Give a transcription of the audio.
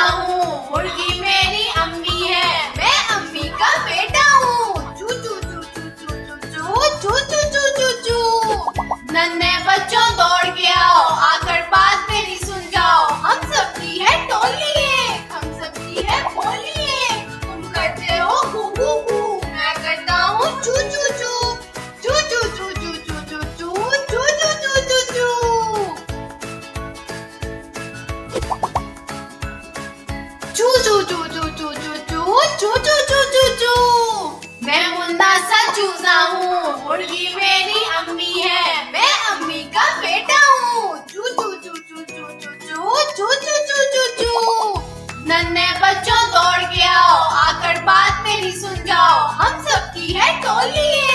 हूँ, मुर्गी मेरी अम्मी है, मैं अम्मी का बेटा हूँ। चू चू चू चू चू चू चू चू चू चू चू। नन्हे बच्चों दौड़ के आओ, आकर बात मेरी सुन जाओ। हम सबकी है टोली है, हम सबकी है बोली है। तुम करते हो गू गू गू, मैं करता हूँ चू चू चू चू चू चू चू चू चू चू चू चू चू चू चू। चू चू चू चू चू चू चू चू चू चू चू चू। मैं मुन्ना सा चूजा हूँ, मुर्गी मेरी अम्मी है, मैं अम्मी का बेटा हूँ। चू चू चू चू चू चू चू चू चू चू चू। नन्हे बच्चों दौड़ के आओ, आकर बात मेरी सुन जाओ। हम सबकी है टोली है,